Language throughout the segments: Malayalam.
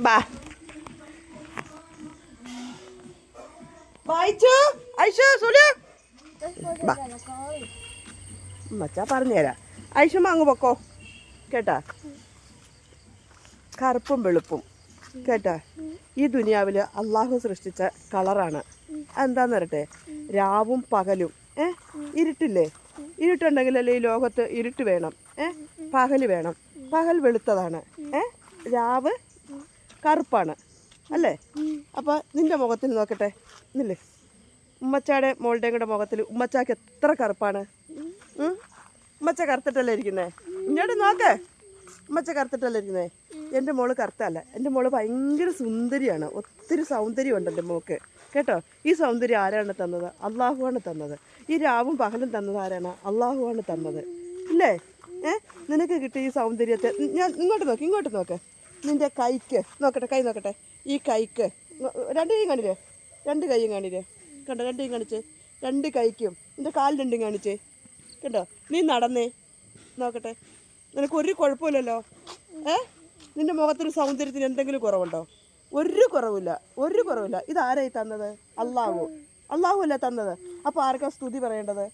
ബാ വായിച്ചു ഐഷു സുലു മച്ചാ പറഞ്ഞുതരാം. ഐഷുമ്മ അങ്ങ് പൊക്കോ കേട്ടാ. കറുപ്പും വെളുപ്പും കേട്ടാ ഈ ദുനിയാവിൽ അള്ളാഹു സൃഷ്ടിച്ച കളറാണ്. അതെന്താന്ന് പറയട്ടെ, രാവും പകലും ഇരുട്ടില്ലേ, ഇരുട്ടുണ്ടെങ്കിലല്ലേ ഈ ലോകത്ത് ഇരുട്ട് വേണം, പകല് വേണം. പകൽ വെളുത്തതാണ്, രാവ് കറുപ്പാണ് അല്ലേ. അപ്പോൾ നിൻ്റെ മുഖത്തിൽ നോക്കട്ടെ, ഇന്നില്ലേ ഉമ്മച്ചാടെ മോളുടെയും കൂടെ മുഖത്തിൽ ഉമ്മച്ചാക്ക് എത്ര കറുപ്പാണ്. ഉമ്മച്ച കറുത്തിട്ടല്ലേ ഇരിക്കുന്നേ, ഇങ്ങോട്ട് നോക്കേ. ഉമ്മച്ച കറുത്തിട്ടല്ലേ ഇരിക്കുന്നേ. എൻ്റെ മോള് കറുത്തല്ല, എൻ്റെ മോള് ഭയങ്കര സുന്ദരിയാണ്. ഒത്തിരി സൗന്ദര്യമുണ്ട് എൻ്റെ മോൾക്ക് കേട്ടോ. ഈ സൗന്ദര്യം ആരാണ് തന്നത്? അള്ളാഹുവാണ് തന്നത്. ഈ രാവും പകലും തന്നത് ആരാണ്? അള്ളാഹുവാണ് തന്നത് ഇല്ലേ. നിനക്ക് കിട്ടിയ ഈ സൗന്ദര്യത്തെ ഞാൻ ഇങ്ങോട്ട് നോക്ക്. നിൻ്റെ കൈക്ക് നോക്കട്ടെ, കൈ നോക്കട്ടെ. ഈ കൈക്ക് രണ്ട് കൈയും കാണില്ലേ, രണ്ട് കൈയും കാണില്ലേ, കണ്ടോ, രണ്ട് കൈയും കാണിച്ചേ. രണ്ട് കൈക്കും നിൻ്റെ കാല് രണ്ടും കാണിച്ചേ, കണ്ടോ. നീ നടന്നേ നോക്കട്ടെ, നിനക്കൊരു കുഴപ്പമില്ലല്ലോ. നിൻ്റെ മുഖത്തൊരു സൗന്ദര്യത്തിന് എന്തെങ്കിലും കുറവുണ്ടോ? ഒരു കുറവില്ല. ഇതാരായി തന്നത്? അള്ളാഹു അല്ലേ തന്നത്. അപ്പോൾ ആർക്കാ സ്തുതി പറയേണ്ടത്?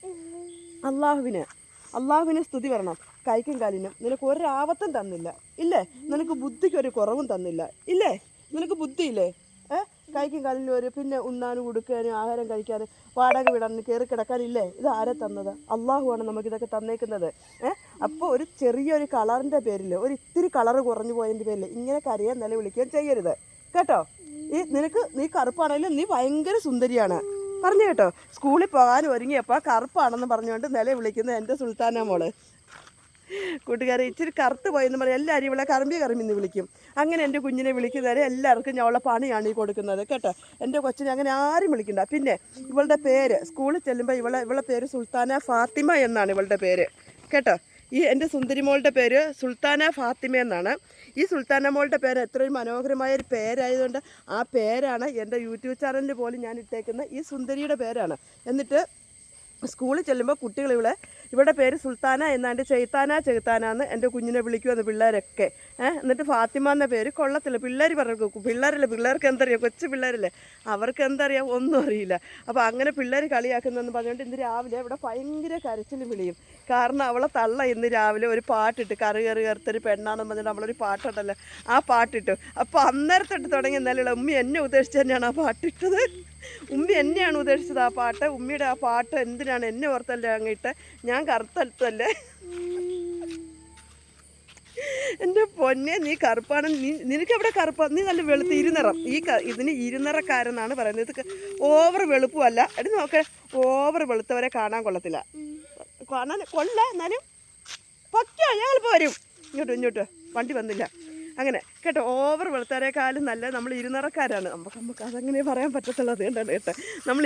അള്ളാഹുവിന് സ്തുതി പറയണം. കൈക്കും കാലിനും നിനക്ക് ഒരാപത്തും തന്നില്ല ഇല്ലേ. നിനക്ക് ബുദ്ധിക്ക് ഒരു കുറവും തന്നില്ല ഇല്ലേ. നിനക്ക് ബുദ്ധിയില്ലേ? കൈക്കും കാലിനും ഒരു പിന്നെ ഉണ്ണാനും ഉടുക്കാനും ആഹാരം കഴിക്കാനും വാടക വിടാനും കയറി കിടക്കാനില്ലേ. ഇത് ആരെ തന്നത്? അള്ളാഹുവാണ് നമുക്കിതൊക്കെ തന്നേക്കുന്നത്. അപ്പോൾ ഒരു ചെറിയൊരു കളറിൻ്റെ പേരിൽ, ഒരു ഇത്തിരി കളറ് കുറഞ്ഞു പോയതിൻ്റെ പേരിൽ ഇങ്ങനെ കരയാൻ നിലവിളിക്കുകയും ചെയ്യരുത് കേട്ടോ. നീ കറുപ്പാണെങ്കിലും നീ ഭയങ്കര സുന്ദരിയാണ് പറഞ്ഞു കേട്ടോ. സ്കൂളിൽ പോകാൻ ഒരുങ്ങിയപ്പോൾ കറുപ്പാണെന്ന് പറഞ്ഞുകൊണ്ട് നിലവിളിക്കുന്ന എൻ്റെ സുൽത്താന മോള്. കൂട്ടുകാരെ, ഇച്ചിരി കറുത്ത് പോയെന്ന് പറയും എല്ലാവരും ഇവളെ കറമ്പിന്ന് വിളിക്കും. അങ്ങനെ എൻ്റെ കുഞ്ഞിനെ വിളിക്കുന്നവരെ എല്ലാവർക്കും ഞാൻ ഉള്ള പണിയാണ് ഈ കൊടുക്കുന്നത് കേട്ടോ. എൻ്റെ കൊച്ചിനെ അങ്ങനെ ആരും വിളിക്കണ്ട. പിന്നെ ഇവളുടെ പേര് സ്കൂളിൽ ചെല്ലുമ്പോൾ ഇവളുടെ പേര് സുൽത്താന ഫാത്തിമ എന്നാണ് ഇവളുടെ പേര് കേട്ടോ. ഈ എൻ്റെ സുന്ദരി മോളുടെ പേര് സുൽത്താന ഫാത്തിമ എന്നാണ്. ഈ സുൽത്താന മോളുടെ പേര് എത്രയും മനോഹരമായൊരു പേരായതുകൊണ്ട് ആ പേരാണ് എൻ്റെ യൂട്യൂബ് ചാനലിൽ പോലും ഞാൻ ഇട്ടേക്കുന്ന ഈ സുന്ദരിയുടെ പേരാണ്. എന്നിട്ട് സ്കൂളിൽ ചെല്ലുമ്പോൾ കുട്ടികൾ ഇവളുടെ പേര് സുൽത്താന എന്നാണ്ട് ചെകുത്താന എന്ന് എൻ്റെ കുഞ്ഞിനെ വിളിക്കുമെന്ന് പിള്ളേരൊക്കെ. എന്നിട്ട് ഫാത്തിമ എന്ന പേര് കൊള്ളത്തില്ല. പിള്ളേർ പറഞ്ഞു, പിള്ളേർക്ക് എന്തറിയാം, കൊച്ചു പിള്ളേരല്ലേ, അവർക്ക് എന്തറിയാം, ഒന്നും അറിയില്ല. അപ്പോൾ അങ്ങനെ പിള്ളേർ കളിയാക്കുന്നതെന്ന് പറഞ്ഞുകൊണ്ട് ഇന്ന് രാവിലെ ഇവിടെ ഭയങ്കര കരച്ചിലും വിളിയും. കാരണം അവളെ തള്ള ഇന്ന് രാവിലെ ഒരു പാട്ടിട്ട്, കറുത്തൊരു പെണ്ണാണെന്ന് പറഞ്ഞിട്ട് അവളൊരു പാട്ടുണ്ടല്ലോ, ആ പാട്ടിട്ടു. അപ്പോൾ അന്നേരത്തൊട്ട് തുടങ്ങി എന്നാലുള്ള ഉമ്മി എന്നെ ഉദ്ദേശിച്ച് തന്നെയാണ് ആ പാട്ടിട്ടത്. ഉമ്മി എന്നെയാണ് ഉദ്ദേശിച്ചത് ആ പാട്ട്. ഉമ്മിയുടെ ആ പാട്ട് എന്തിനാണ് എന്നെ ഓർത്തല്ലേ അങ്ങിട്ട്, ഞാൻ കറുത്തല്ലേ. എൻ്റെ പൊന്നെ, നീ കറുപ്പാണ്. നിനക്ക് എവിടെ കറുപ്പാ? നീ നല്ല വെളുത്ത് ഇരുനിറം. ഇതിന് ഇരുനിറക്കാരെന്നാണ് പറയുന്നത്. ഇത് ഓവർ വെളുപ്പുമല്ല. എടി നോക്കേ, ഓവർ വെളുത്തവരെ കാണാൻ കൊള്ളത്തില്ല. എന്നാലും പൊക്കോ, ഞങ്ങളിപ്പോൾ വരും. ഇങ്ങോട്ട് വണ്ടി വന്നില്ല. അങ്ങനെ കേട്ടോ, ഓവർ വെളുത്തവരെക്കാളും നല്ല നമ്മൾ ഇരുനിറക്കാരാണ്. നമുക്ക് അതങ്ങനെ പറയാൻ പറ്റത്തുള്ളത് കേട്ടോ. നമ്മൾ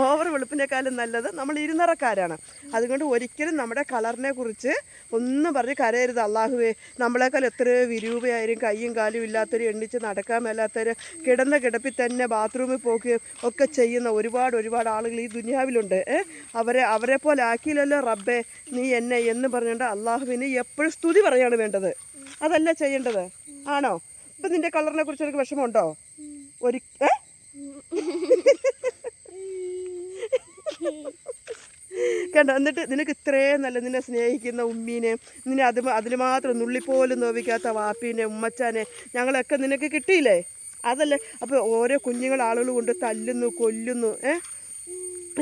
ഓവർ വെളുപ്പിനേക്കാളും നല്ലത് നമ്മൾ ഇരുനിറക്കാരാണ്. അതുകൊണ്ട് ഒരിക്കലും നമ്മുടെ കളറിനെ കുറിച്ച് ഒന്നും പറഞ്ഞ് കരയരുത്. അള്ളാഹുവേ, നമ്മളെക്കാൾ എത്രയോ വിരൂപയായാലും കയ്യും കാലും ഇല്ലാത്തവർ, എണ്ണിച്ച് നടക്കാൻ മേലാത്തവർ, കിടന്ന കിടപ്പിൽ തന്നെ ബാത്റൂമിൽ പോകുകയും ഒക്കെ ചെയ്യുന്ന ഒരുപാട് ആളുകൾ ഈ ദുനിയാവിലുണ്ട്. അവരെ പോലെ ആക്കിയില്ലല്ലോ റബ്ബേ നീ എന്നെ എന്ന് പറഞ്ഞുകൊണ്ട് അള്ളാഹുവിന് എപ്പോഴും സ്തുതി പറയാണ് വേണ്ടത്, അതല്ല ചെയ്യേണ്ടത്. ആണോ? ഇപ്പം നിന്റെ കളറിനെ കുറിച്ച് എനിക്ക് വിഷമമുണ്ടോ? കണ്ടോ? എന്നിട്ട് നിനക്ക് ഇത്രയും നല്ല നിന്നെ സ്നേഹിക്കുന്ന ഉമ്മീനെ, നിന്നെ അതിന് മാത്രം നുള്ളിപ്പോലും നോവിക്കാത്ത വാപ്പീനെ, ഉമ്മച്ചാനെ, ഞങ്ങളൊക്കെ നിനക്ക് കിട്ടിയില്ലേ? അതല്ലേ. അപ്പോൾ ഓരോ ആളുകൾ കൊണ്ട് തല്ലുന്നു, കൊല്ലുന്നു,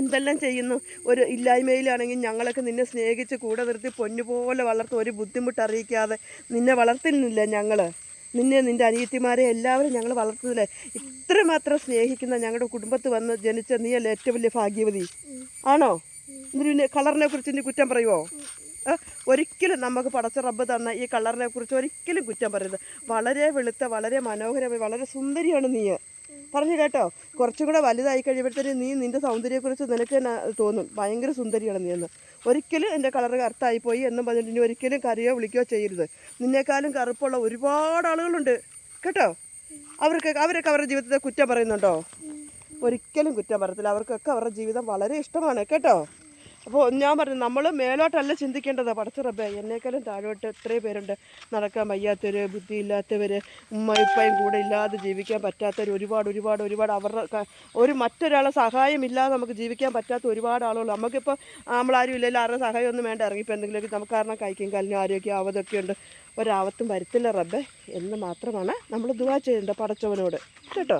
എന്തെല്ലാം ചെയ്യുന്നു. ഒരു ഇല്ലായ്മയിലാണെങ്കിൽ ഞങ്ങളൊക്കെ നിന്നെ സ്നേഹിച്ച് കൂടെ നിർത്തി പൊന്നുപോലെ വളർത്തും. ഒരു ബുദ്ധിമുട്ട് അറിയിക്കാതെ നിന്നെ വളർത്തുന്നില്ല ഞങ്ങൾ. നിൻ്റെ അനിയത്തിമാരെ എല്ലാവരും ഞങ്ങൾ വളർത്തുന്നില്ലേ. ഇത്രമാത്രം സ്നേഹിക്കുന്ന ഞങ്ങളുടെ കുടുംബത്ത് വന്ന് ജനിച്ച നീയല്ലേ ഏറ്റവും വലിയ ഭാഗ്യവതി. ആണോ? ഇതിന് കളറിനെ കുറിച്ച് ഇനി കുറ്റം പറയുമോ? ഒരിക്കലും നമുക്ക് പടച്ച റബ്ബ് തന്ന ഈ കളറിനെ കുറിച്ച് ഒരിക്കലും കുറ്റം പറയരുത്. വളരെ വെളുത്ത, വളരെ മനോഹരമായി, വളരെ സുന്ദരിയാണ് നീ. പറഞ്ഞു കേട്ടോ. കുറച്ചും കൂടെ വലുതായി കഴിയുമ്പോഴത്തേനും നിൻ്റെ സൗന്ദര്യത്തെക്കുറിച്ച് നിനക്ക് തന്നെ തോന്നും ഭയങ്കര സുന്ദരിയാണ് നീ എന്ന്. ഒരിക്കലും എൻ്റെ കളറ് കറുത്തായിപ്പോയി എന്നും പറഞ്ഞിട്ട് ഇനി ഒരിക്കലും കരയോ വിളിക്കുകയോ ചെയ്യരുത്. നിന്നേക്കാളും കറുപ്പുള്ള ഒരുപാട് ആളുകളുണ്ട് കേട്ടോ. അവരൊക്കെ അവരുടെ ജീവിതത്തെ കുറ്റം പറയുന്നുണ്ടോ? ഒരിക്കലും കുറ്റം പറയത്തില്ല. അവർക്കൊക്കെ അവരുടെ ജീവിതം വളരെ ഇഷ്ടമാണ് കേട്ടോ. അപ്പോൾ ഞാൻ പറഞ്ഞു നമ്മൾ മേലോട്ടല്ല ചിന്തിക്കേണ്ടതാ. പടച്ച റബ്ബേ, എന്നേക്കാളും താഴോട്ട് എത്രയോ പേരുണ്ട് നടക്കാൻ വയ്യാത്തവർ, ബുദ്ധിയില്ലാത്തവർ, ഉമ്മ ഇപ്പയും കൂടെ ഇല്ലാതെ ജീവിക്കാൻ പറ്റാത്തവർ, ഒരുപാട് അവരുടെ മറ്റൊരാളെ സഹായമില്ലാതെ നമുക്ക് ജീവിക്കാൻ പറ്റാത്ത ഒരുപാട് ആളുകൾ. നമുക്കിപ്പോൾ നമ്മളാരും ഇല്ലല്ലോ, ആരുടെ സഹായം ഒന്നും വേണ്ട, ഇറങ്ങിപ്പോൾ എന്തെങ്കിലുമൊക്കെ നമുക്ക് കാരണം കൈക്കും കാലിനും ആരോഗ്യം ആവതൊക്കെ ഉണ്ട്. ഒരാവത്തും വരുത്തില്ല റബ്ബേ എന്ന് മാത്രമാണ് നമ്മൾ ദുആ ചെയ്യേണ്ടത് പടച്ചവനോട് കേട്ടോ.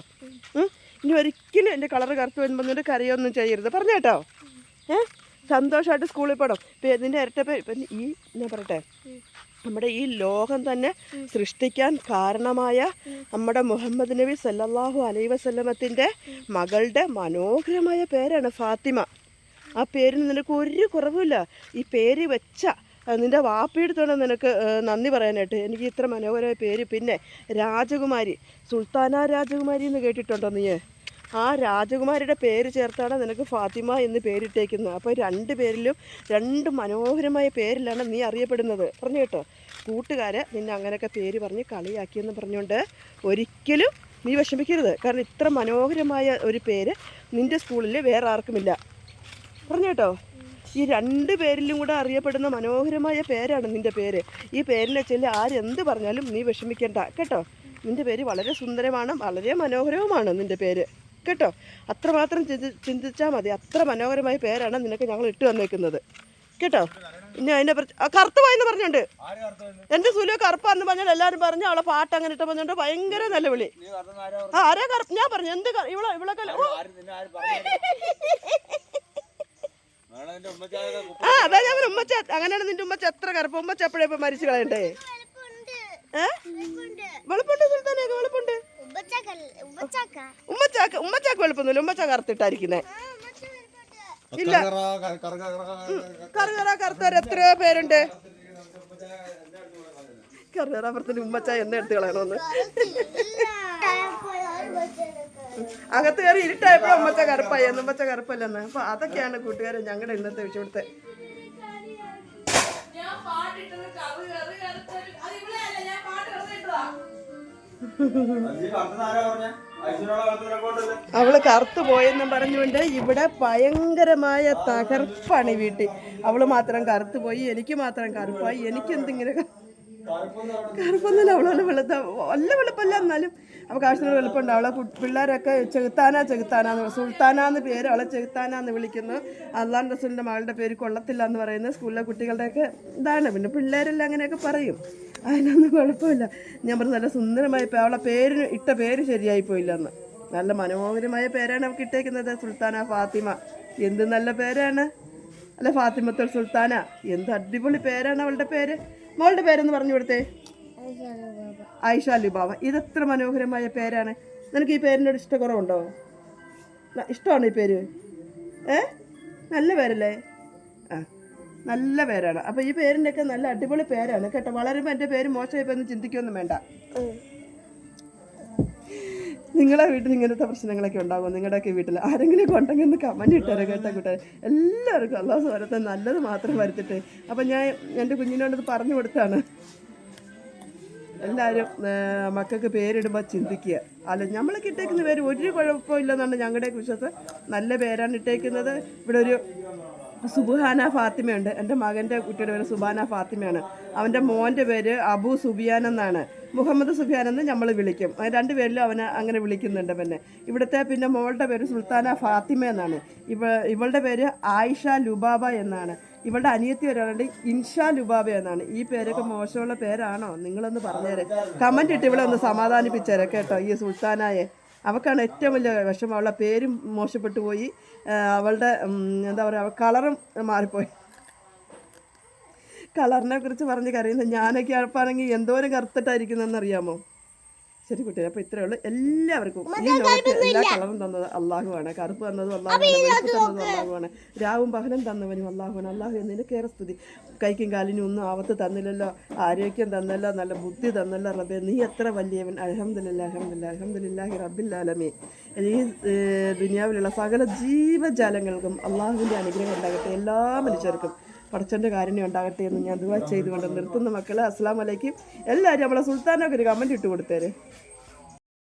ഇനി ഒരിക്കലും എൻ്റെ കളറ് കറുത്ത് വരുമ്പോൾ കരയൊന്നും ചെയ്യരുത്, പറഞ്ഞു കേട്ടോ. സന്തോഷമായിട്ട് സ്കൂളിൽ പോകണം. ഇപ്പം ഇതിൻ്റെ ഇരട്ടപ്പേ ഇപ്പം ഞാൻ പറയട്ടെ, നമ്മുടെ ഈ ലോകം തന്നെ സൃഷ്ടിക്കാൻ കാരണമായ നമ്മുടെ മുഹമ്മദ് നബി സല്ലല്ലാഹു അലൈഹി വസല്ലമത്തിൻ്റെ മകളുടെ മനോഹരമായ പേരാണ് ഫാത്തിമ. ആ പേരിന് നിനക്ക് ഒരു കുറവുമില്ല. ഈ പേര് വെച്ച നിൻ്റെ വാപ്പിയെടുത്തോണ്ട് നിനക്ക് നന്ദി പറയാനായിട്ട്. എനിക്ക് ഇത്ര മനോഹരമായ പേര്. പിന്നെ രാജകുമാരി, സുൽത്താന രാജകുമാരി എന്ന് കേട്ടിട്ടുണ്ടോ നീ? ആ രാജകുമാരിയുടെ പേര് ചേർത്താണ് നിനക്ക് ഫാത്തിമ എന്ന് പേരിട്ടേക്കുന്നത്. അപ്പോൾ 2 പേരിലും 2 മനോഹരമായ പേരിലാണ് നീ അറിയപ്പെടുന്നത്, പറഞ്ഞു കേട്ടോ. കൂട്ടുകാരെ നിന്നെ അങ്ങനെയൊക്കെ പേര് പറഞ്ഞ് കളിയാക്കിയെന്ന് പറഞ്ഞുകൊണ്ട് ഒരിക്കലും നീ വിഷമിക്കരുത്. കാരണം ഇത്ര മനോഹരമായ ഒരു പേര് നിൻ്റെ സ്കൂളിൽ വേറെ ആർക്കുമില്ല, പറഞ്ഞു കേട്ടോ. ഈ 2 പേരിലും കൂടെ അറിയപ്പെടുന്ന മനോഹരമായ പേരാണ് നിൻ്റെ പേര്. ഈ പേരിനെ ചൊല്ലി ആരെന്ത് പറഞ്ഞാലും നീ വിഷമിക്കേണ്ട കേട്ടോ. നിൻ്റെ പേര് വളരെ സുന്ദരമാണ്, വളരെ മനോഹരവുമാണ് നിൻ്റെ പേര് കേട്ടോ. അത്രമാത്രം ചിന്തിച്ചാൽ മതി. അത്ര മനോഹരമായ പേരാണ് നിനക്ക് ഞങ്ങൾ ഇട്ട് വന്നേക്കുന്നത് കേട്ടോ. ഇനി അതിനെ കറുത്ത് പോയെന്ന് പറഞ്ഞുണ്ട്. എൻ്റെ സുലു കറുപ്പാന്ന് പറഞ്ഞാൽ എല്ലാവരും പറഞ്ഞു. അവളെ പാട്ട് അങ്ങനെ ഇട്ട് പറഞ്ഞുകൊണ്ട് ഭയങ്കര നല്ല വിളി. ആരാ കറുപ്പ്? ഞാൻ പറഞ്ഞു എന്ത് ഇവളൊക്കെ അതാ ഞാൻ ഉമ്മച്ച. അങ്ങനെയാണ് നിന്റെ ഉമ്മച്ച എത്ര കറുപ്പ്. ഉമ്മച്ച എപ്പോഴേ ഇപ്പൊ മരിച്ചു കളയണ്ടേ? വെളുപ്പുണ്ട് സുൽത്താനൊക്കെ, വെളുപ്പുണ്ട്. ഉമ്മച്ചാക്ക് വെളുപ്പൊന്നുമില്ല, ഉമ്മച്ച കറുത്തിട്ടായിരിക്കുന്നേ. ഇല്ല, കറുത്തവർ എത്രയോ പേരുണ്ട്. കറുകറാപ്പുറത്തിന് ഉമ്മച്ച എന്നെ എടുത്ത് കളയണമെന്ന്. അകത്ത് കയറി ഇരുട്ടായപ്പോഴും ഉമ്മച്ച കറുപ്പായി, ഉമ്മച്ച കറുപ്പല്ലെന്ന്. അപ്പൊ അതൊക്കെയാണ് കൂട്ടുകാരെ ഞങ്ങളുടെ ഇന്നത്തെ വിഷയത്തെ. അവള് കറുത്തു പോയെന്നും പറഞ്ഞുകൊണ്ട് ഇവിടെ ഭയങ്കരമായ തകർപ്പാണ് ഈ വീട്ടിൽ. അവള് മാത്രം കറുത്തു പോയി, എനിക്ക് മാത്രം കറുപ്പായി. എനിക്കെന്തിങ്ങനെ കറുപ്പൊന്നുമില്ല. അവളോട് വെളുത്ത വല്ല വെളുപ്പല്ല, എന്നാലും അവൾക്ക് ആവശ്യത്തിന് വെളുപ്പുണ്ട്. അവളെ പിള്ളേരൊക്കെ ചെകുത്താനാന്ന് സുൽത്താനാന്ന് പേര്, അവളെ ചെകുത്താനാന്ന് വിളിക്കുന്നു. അള്ളാഹ് റസൂലിൻ്റെ മകളുടെ പേര് കൊള്ളത്തില്ല എന്ന് പറയുന്നത് സ്കൂളിലെ കുട്ടികളുടെയൊക്കെ ഇതാണ്. പിന്നെ പിള്ളേരെല്ലാം അങ്ങനെയൊക്കെ പറയും, അതിനൊന്നും കുഴപ്പമില്ല. ഞാൻ പറഞ്ഞു നല്ല സുന്ദരമായ അവളെ പേരിന് ഇട്ട പേര് ശരിയായി പോയില്ലെന്ന്. നല്ല മനോഹരമായ പേരാണ് അവൾക്ക് ഇട്ടേക്കുന്നത്, സുൽത്താന ഫാത്തിമ. എന്ത് നല്ല പേരാണ് അല്ല, ഫാത്തിമത്തുൽ സുൽത്താന. എന്ത് അടിപൊളി പേരാണ് അവളുടെ പേര്. മോളുടെ പേരെന്ന് പറഞ്ഞു കൊടുത്തേ. ആയിഷ ലുബാബ. ഇതെത്ര മനോഹരമായ പേരാണ്. നിനക്ക് ഈ പേരിനോട് ഇഷ്ടക്കുറവുണ്ടോ? ഇഷ്ടമാണ് ഈ പേര്? നല്ല പേരല്ലേ? നല്ല പേരാണ്. അപ്പോൾ ഈ പേരിൻ്റെയൊക്കെ നല്ല അടിപൊളി പേരാണ് കേട്ടോ. വളരുമ്പോൾ എൻ്റെ പേര് മോശമായിപ്പോൾ ഒന്നും ചിന്തിക്കൊന്നും വേണ്ട. നിങ്ങളെ വീട്ടിൽ ഇങ്ങനത്തെ പ്രശ്നങ്ങളൊക്കെ ഉണ്ടാകും. നിങ്ങളുടെയൊക്കെ വീട്ടിൽ ആരെങ്കിലും ഉണ്ടെങ്കിൽ ഒന്ന് കമൻറ്റ് ഇട്ടേരെ കേട്ടോ കൂട്ടുകാരെ. എല്ലാവർക്കും അല്ലാഹു സുബ്ഹാനഹു നല്ലത് മാത്രം വരുത്തിട്ടെ. അപ്പം ഞാൻ എൻ്റെ കുഞ്ഞിനോടത് പറഞ്ഞു കൊടുത്താണ്. എല്ലാവരും മക്കൾക്ക് പേരിടുമ്പോൾ ചിന്തിക്കുക. അല്ല, നമ്മളൊക്കെ ഇട്ടേക്കുന്ന പേര് ഒരു കുഴപ്പമില്ലെന്നാണ് ഞങ്ങളുടെ വിശ്വാസം. നല്ല പേരാണ് ഇട്ടേക്കുന്നത്. ഇവിടെ ഒരു സുബ്ഹാന ഫാത്തിമയുണ്ട്. എൻ്റെ മകൻ്റെ കുട്ടിയുടെ പേര് സുബാന ഫാത്തിമയാണ്. അവൻ്റെ മോൻ്റെ പേര് അബു സുബിയാൻ എന്നാണ്. മുഹമ്മദ് സുബിയാൻ എന്ന് നമ്മൾ വിളിക്കും. 2 പേരിലും അവനെ അങ്ങനെ വിളിക്കുന്നുണ്ട്. ഇവിടുത്തെ പിന്നെ മോളുടെ പേര് സുൽത്താന ഫാത്തിമ എന്നാണ്. ഇവളുടെ പേര് ആയിഷ ലുബാബ എന്നാണ്. ഇവളുടെ അനിയത്തി ഒരാളുണ്ട്, ഇൻഷാ ലുബാബ എന്നാണ്. ഈ പേരൊക്കെ മോശമുള്ള പേരാണോ? നിങ്ങളൊന്ന് പറഞ്ഞേരെ, കമൻറ്റ് ഇട്ട് ഇവിടെ ഒന്ന് സമാധാനിപ്പിച്ചേരെ കേട്ടോ. ഈ സുൽത്താനായെ അവൾക്കാണ് ഏറ്റവും വലിയ വിഷമം. അവളുടെ പേരും മോശപ്പെട്ടു പോയി, അവളുടെ എന്താ പറയുക, കളറും മാറിപ്പോയി. കളറിനെ കുറിച്ച് പറഞ്ഞ് കരയുന്നത് ഞാനൊക്കെ അഴപ്പാണെങ്കിൽ എന്തോരം കറുത്തിട്ടായിരിക്കുന്നതെന്നറിയാമോ? ശരി കുട്ടികളെ, അപ്പോൾ ഇത്രയേ ഉള്ളൂ. എല്ലാവർക്കും ഈ ലോകത്ത് എല്ലാ കളറും തന്നത് അള്ളാഹുവാണ്. കറുപ്പ് തന്നതും അള്ളാഹുവാണ്, വെളുപ്പ് തന്നതും അള്ളാഹുവാണ്, രാവും പകലും തന്നവനും അള്ളാഹുവാണ്. അള്ളാഹു നിനക്കേറെ സ്തുതി. കൈക്കും കാലിനും ഒന്നും ആവത്ത് തന്നില്ലല്ലോ, ആരോഗ്യം തന്നല്ലോ, നല്ല ബുദ്ധി തന്നല്ലോ റബ്ബേ, നീ എത്ര വലിയവൻ. അൽഹംദുലില്ലാഹി അൽഹംദുലില്ലാഹി അൽഹംദുലില്ലാഹി റബ്ബിൽ ആലമീൻ. ഈ ദുനിയാവിലുള്ള സകല ജീവജാലങ്ങൾക്കും അള്ളാഹുവിൻ്റെ അനുഗ്രഹം ഉണ്ടാകട്ടെ. എല്ലാ മനുഷ്യർക്കും പടച്ചൻ്റെ കാരുണ്യം ഉണ്ടാകട്ടെ എന്ന് ഞാൻ ദുആ ചെയ്തുകൊണ്ട് നിർത്തുന്ന മക്കളെ. അസ്സലാമു അലൈക്കും. എല്ലാവരും നമ്മളെ സുൽത്താനൊക്കെ ഒരു കമൻറ്റ് ഇട്ട് കൊടുത്തേരെ.